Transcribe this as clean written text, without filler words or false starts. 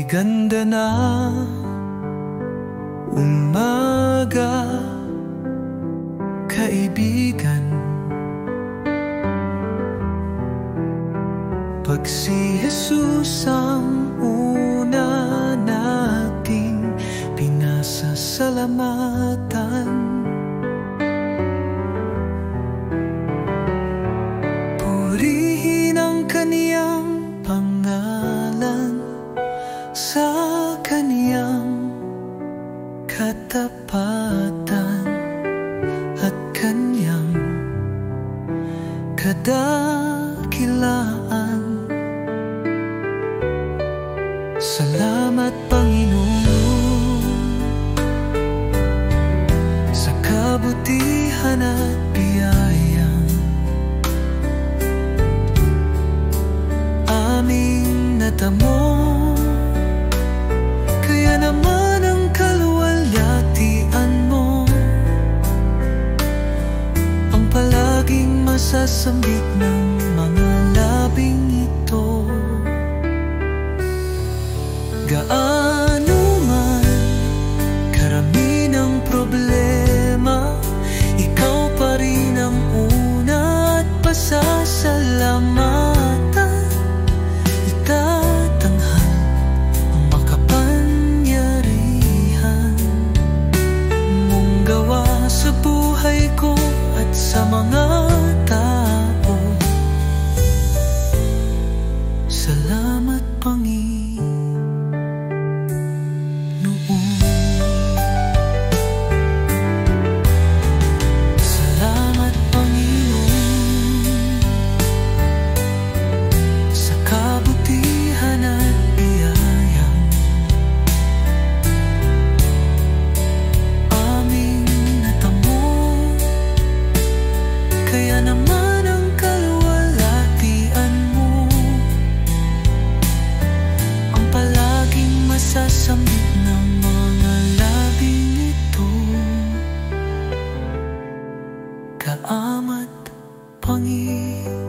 ganda na umaga, kaibigan. Pag si Jesus ang una nating pinasasalamatan, purihin ang kaniyang pangalan sa kaniyang katapatan at kaniyang kadakilaan. Salamat Panginoon sa kabutihan at biyaya aming natamo. Kaya naman ang kaluwalhatian mo ang palaging masasambit ng mga labing ito. Gaano man karami ng problema, ikaw pa rin ang una at pasasalamatan. Itatanghal ang makapangyarihan mong gawa sa buhay ko at sa mga tao. Salamat Panginoon. Kaya naman ang kaluwalhatian mo ang palaging masasambit ng mga labing ito. Kaamat Panginoon.